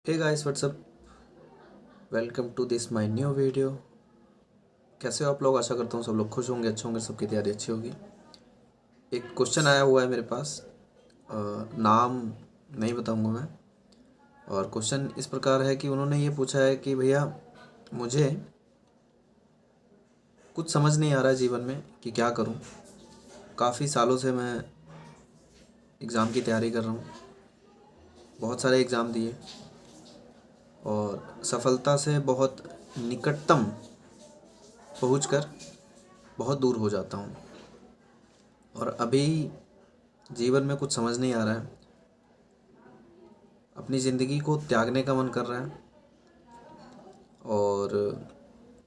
Hey guys what's up, welcome to this my new video. कैसे हो आप लोग? आशा करता हूँ सब लोग खुश होंगे, अच्छे होंगे, सबकी तैयारी अच्छी होगी। एक क्वेश्चन आया हुआ है मेरे पास, नाम नहीं बताऊंगा मैं। और क्वेश्चन इस प्रकार है कि उन्होंने ये पूछा है कि भैया मुझे कुछ समझ नहीं आ रहा है जीवन में कि क्या करूँ। काफ़ी सालों से मैं एग्ज़ाम की तैयारी कर रहा हूँ, बहुत सारे एग्ज़ाम दिए और सफलता से बहुत निकटतम पहुंचकर बहुत दूर हो जाता हूँ। और अभी जीवन में कुछ समझ नहीं आ रहा है, अपनी ज़िंदगी को त्यागने का मन कर रहा है। और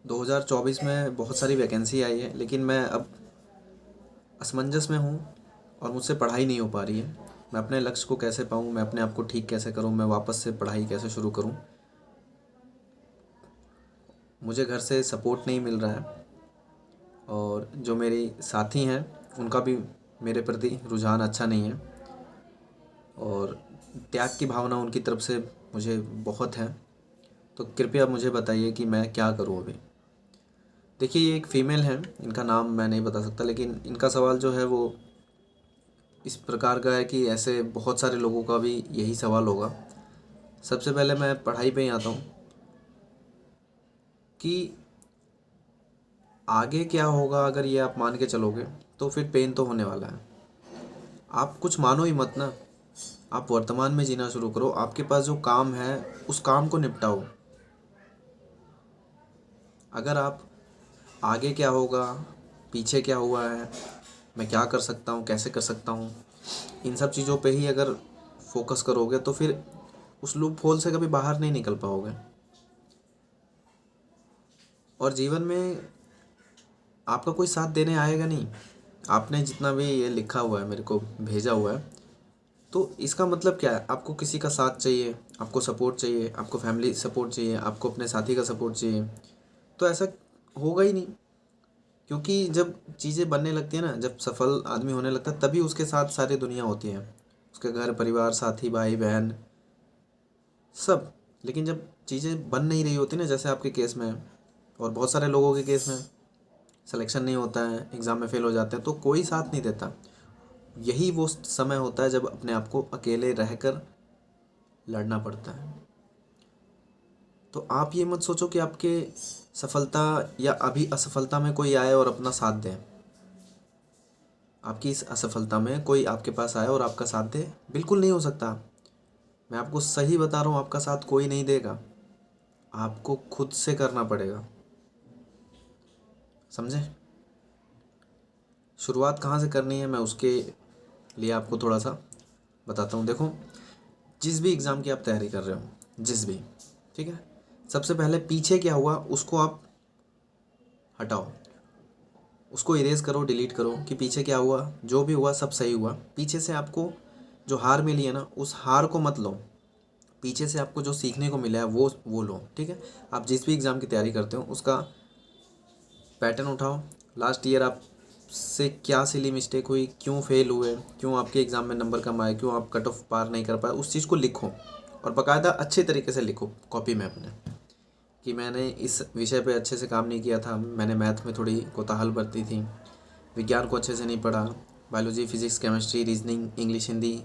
2024 में बहुत सारी वैकेंसी आई है, लेकिन मैं अब असमंजस में हूँ और मुझसे पढ़ाई नहीं हो पा रही है। मैं अपने लक्ष्य को कैसे पाऊँ, मैं अपने आप को ठीक कैसे करूँ, मैं वापस से पढ़ाई कैसे शुरू करूँ। मुझे घर से सपोर्ट नहीं मिल रहा है और जो मेरे साथी हैं उनका भी मेरे प्रति रुझान अच्छा नहीं है और त्याग की भावना उनकी तरफ से मुझे बहुत है। तो कृपया मुझे बताइए कि मैं क्या करूं अभी। देखिए, ये एक फ़ीमेल है, इनका नाम मैं नहीं बता सकता, लेकिन इनका सवाल जो है वो इस प्रकार का है कि ऐसे बहुत सारे लोगों का भी यही सवाल होगा। सबसे पहले मैं पढ़ाई पे ही आता हूँ कि आगे क्या होगा। अगर ये आप मान के चलोगे तो फिर पेन तो होने वाला है। आप कुछ मानो ही मत ना, आप वर्तमान में जीना शुरू करो। आपके पास जो काम है उस काम को निपटाओ। अगर आप आगे क्या होगा, पीछे क्या हुआ है, मैं क्या कर सकता हूँ, कैसे कर सकता हूँ, इन सब चीज़ों पे ही अगर फोकस करोगे तो फिर उस लूप होल से कभी बाहर नहीं निकल पाओगे। और जीवन में आपका कोई साथ देने आएगा नहीं। आपने जितना भी ये लिखा हुआ है, मेरे को भेजा हुआ है, तो इसका मतलब क्या है? आपको किसी का साथ चाहिए, आपको सपोर्ट चाहिए, आपको फैमिली सपोर्ट चाहिए, आपको अपने साथी का सपोर्ट चाहिए। तो ऐसा होगा ही नहीं, क्योंकि जब चीज़ें बनने लगती हैं ना, जब सफल आदमी होने लगता है, तभी उसके साथ सारी दुनिया होती है, उसके घर परिवार, साथी, भाई बहन, सब। लेकिन जब चीज़ें बन नहीं रही होती ना, जैसे आपके केस में है और बहुत सारे लोगों के केस में, सिलेक्शन नहीं होता है, एग्ज़ाम में फ़ेल हो जाते हैं, तो कोई साथ नहीं देता। यही वो समय होता है जब अपने आप को अकेले रहकर लड़ना पड़ता है। तो आप ये मत सोचो कि आपके सफलता या अभी असफलता में कोई आए और अपना साथ दे। आपकी इस असफलता में कोई आपके पास आए और आपका साथ दे, बिल्कुल नहीं हो सकता। मैं आपको सही बता रहा हूँ, आपका साथ कोई नहीं देगा। आपको खुद से करना पड़ेगा, समझे? शुरुआत कहाँ से करनी है, मैं उसके लिए आपको थोड़ा सा बताता हूँ। देखो, जिस भी एग्ज़ाम की आप तैयारी कर रहे हो, जिस भी, ठीक है, सबसे पहले पीछे क्या हुआ उसको आप हटाओ, उसको इरेज करो, डिलीट करो कि पीछे क्या हुआ। जो भी हुआ सब सही हुआ। पीछे से आपको जो हार मिली है ना, उस हार को मत लो। पीछे से आपको जो सीखने को मिला है वो लो, ठीक है। आप जिस भी एग्ज़ाम की तैयारी करते हो उसका पैटर्न उठाओ। लास्ट ईयर आप से क्या सिली मिस्टेक हुई, क्यों फेल हुए, क्यों आपके एग्ज़ाम में नंबर कम आए, क्यों आप कट ऑफ पार नहीं कर पाए, उस चीज़ को लिखो। और बाकायदा अच्छे तरीके से लिखो कॉपी में अपने, कि मैंने इस विषय पे अच्छे से काम नहीं किया था, मैंने मैथ में थोड़ी कोताहल बरती थी, विज्ञान को अच्छे से नहीं पढ़ा, biology, physics, chemistry, reasoning, English, Hindi,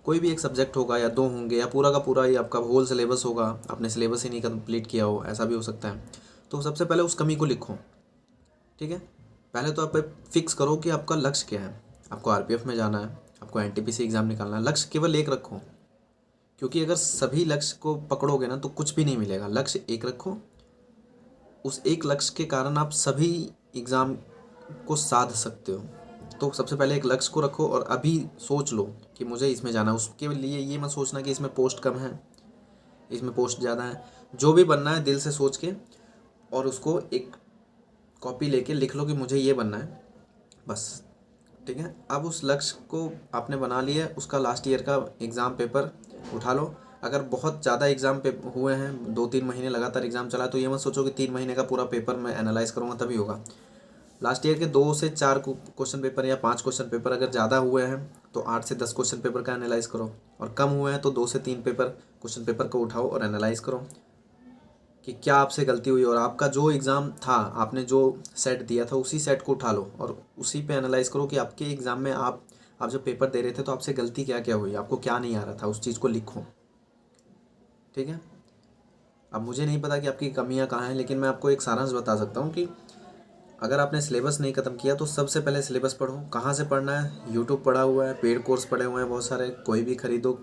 कोई भी एक सब्जेक्ट होगा या दो होंगे या पूरा का पूरा ये आपका होल सिलेबस होगा, आपने सिलेबस ही नहीं कंप्लीट किया हो, ऐसा भी हो सकता है। तो सबसे पहले उस कमी को लिखो, ठीक है। पहले तो आप फिक्स करो कि आपका लक्ष्य क्या है। आपको आरपीएफ में जाना है, आपको एनटीपीसी एग्ज़ाम निकालना है। लक्ष्य केवल एक रखो, क्योंकि अगर सभी लक्ष्य को पकड़ोगे ना तो कुछ भी नहीं मिलेगा। लक्ष्य एक रखो, उस एक लक्ष्य के कारण आप सभी एग्ज़ाम को साध सकते हो। तो सबसे पहले एक लक्ष्य को रखो और अभी सोच लो कि मुझे इसमें जाना है। उसके लिए ये मत सोचना कि इसमें पोस्ट कम है, इसमें पोस्ट ज़्यादा है। जो भी बनना है दिल से सोच के और उसको एक कॉपी लेके लिख लो कि मुझे ये बनना है, बस, ठीक है। अब उस लक्ष्य को आपने बना लिया, उसका लास्ट ईयर का एग्ज़ाम पेपर उठा लो। अगर बहुत ज़्यादा एग्ज़ाम पे हुए हैं, 2-3 महीने लगातार एग्ज़ाम चला, तो ये मत सोचो कि 3 महीने का पूरा पेपर मैं एनालाइज़ करूँगा तभी होगा। लास्ट ईयर के 2 से 4 क्वेश्चन पेपर या 5 क्वेश्चन पेपर अगर ज़्यादा हुए हैं तो 8 से 10 क्वेश्चन पेपर का एनालाइज करो, और कम हुए हैं तो 2 से 3 पेपर क्वेश्चन पेपर को उठाओ और एनालाइज करो कि क्या आपसे गलती हुई, और आपका जो एग्ज़ाम था, आपने जो सेट दिया था उसी सेट को उठा लो और उसी पे एनालाइज करो कि आपके एग्ज़ाम में आप जब पेपर दे रहे थे तो आपसे गलती क्या क्या हुई, आपको क्या नहीं आ रहा था, उस चीज़ को लिखो। ठीक है। अब मुझे नहीं पता कि आपकी कमियां कहाँ हैं, लेकिन मैं आपको एक सारांश बता सकता हूँ कि अगर आपने सिलेबस नहीं ख़त्म किया तो सबसे पहले सिलेबस पढ़ो। कहाँ से पढ़ना है? यूट्यूब पढ़ा हुआ है, पेड कोर्स पढ़े हुए हैं बहुत सारे, कोई भी खरीदो।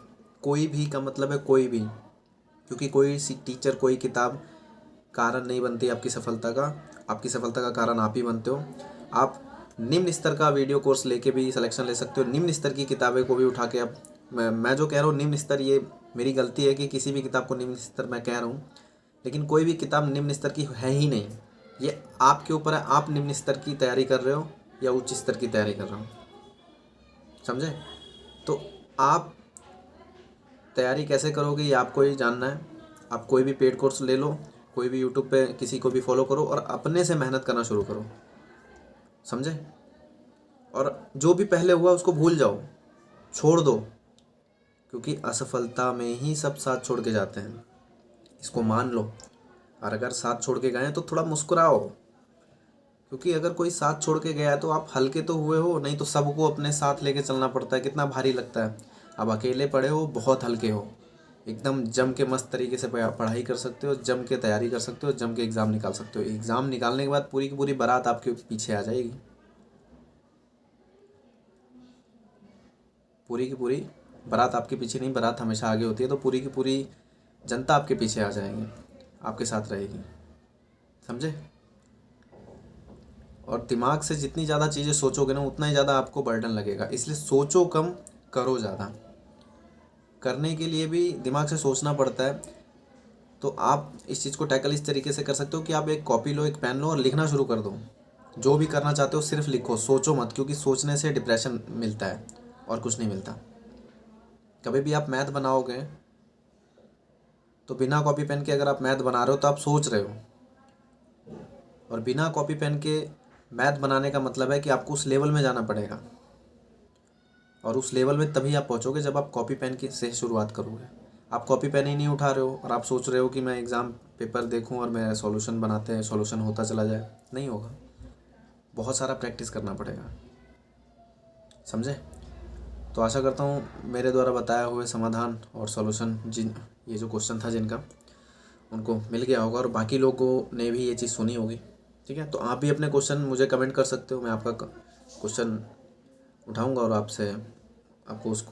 कोई भी का मतलब है कोई भी, क्योंकि कोई सी टीचर, कोई किताब कारण नहीं बनती आपकी सफलता का। आपकी सफलता का कारण आप ही बनते हो। आप निम्न स्तर का वीडियो कोर्स लेके भी सिलेक्शन ले सकते हो, निम्न स्तर की किताबें को भी उठा के। अब मैं जो कह रहा हूँ निम्न स्तर, ये मेरी गलती है कि किसी भी किताब को निम्न स्तर मैं कह रहा हूँ, लेकिन कोई भी किताब निम्न स्तर की है ही नहीं। ये आपके ऊपर है, आप निम्न स्तर की तैयारी कर रहे हो या उच्च स्तर की तैयारी कर रहे हो। समझे? तो आप तैयारी कैसे करोगे ये आपको ही जानना है। आप कोई भी पेड कोर्स ले लो, कोई भी यूट्यूब पे किसी को भी फॉलो करो और अपने से मेहनत करना शुरू करो। समझे? और जो भी पहले हुआ उसको भूल जाओ, छोड़ दो, क्योंकि असफलता में ही सब साथ छोड़ के जाते हैं। इसको मान लो। और अगर साथ छोड़ के गए हैं तो थोड़ा मुस्कुराओ, क्योंकि अगर कोई साथ छोड़ के गया है तो आप हल्के तो हुए हो, नहीं तो सबको अपने साथ लेके चलना पड़ता है, कितना भारी लगता है। अब अकेले पढ़े हो, बहुत हल्के हो, एकदम जम के मस्त तरीके से पढ़ाई कर सकते हो, जम के तैयारी कर सकते हो, जम के एग्ज़ाम निकाल सकते हो। एग्ज़ाम निकालने के बाद पूरी की पूरी बारात आपके पीछे आ जाएगी। पूरी की पूरी बारात आपके पीछे नहीं, बारात हमेशा आगे होती है, तो पूरी की पूरी जनता आपके पीछे आ जाएगी, आपके साथ रहेगी। समझे? और दिमाग से जितनी ज़्यादा चीज़ें सोचोगे ना, उतना ही ज़्यादा आपको बर्डन लगेगा। इसलिए सोचो कम, करो ज़्यादा। करने के लिए भी दिमाग से सोचना पड़ता है। तो आप इस चीज़ को टैकल इस तरीके से कर सकते हो कि आप एक कॉपी लो, एक पेन लो और लिखना शुरू कर दो। जो भी करना चाहते हो सिर्फ लिखो, सोचो मत, क्योंकि सोचने से डिप्रेशन मिलता है और कुछ नहीं मिलता। कभी भी आप मैथ बनाओगे तो बिना कॉपी पेन के अगर आप मैथ बना रहे हो तो आप सोच रहे हो, और बिना कॉपी पेन के मैथ बनाने का मतलब है कि आपको उस लेवल में जाना पड़ेगा, और उस लेवल में तभी आप पहुंचोगे जब आप कॉपी पेन की से शुरुआत करोगे। आप कॉपी पेन ही नहीं उठा रहे हो और आप सोच रहे हो कि मैं एग्ज़ाम पेपर देखूं और मैं सॉल्यूशन बनाते हैं, सॉल्यूशन होता चला जाए, नहीं होगा। बहुत सारा प्रैक्टिस करना पड़ेगा। समझे? तो आशा करता हूँ मेरे द्वारा बताया हुए समाधान और सॉल्यूशन, जिन ये जो क्वेश्चन था जिनका, उनको मिल गया होगा और बाकी लोगों ने भी ये चीज़ सुनी होगी। ठीक है? तो आप भी अपने क्वेश्चन मुझे कमेंट कर सकते हो, मैं आपका क्वेश्चन उठाऊंगा और आपसे आपको उस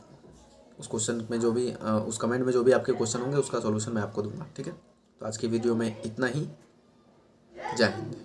क्वेश्चन में जो भी उस कमेंट में जो भी आपके क्वेश्चन होंगे उसका सॉल्यूशन मैं आपको दूंगा। ठीक है? तो आज की वीडियो में इतना ही। जय हिंद।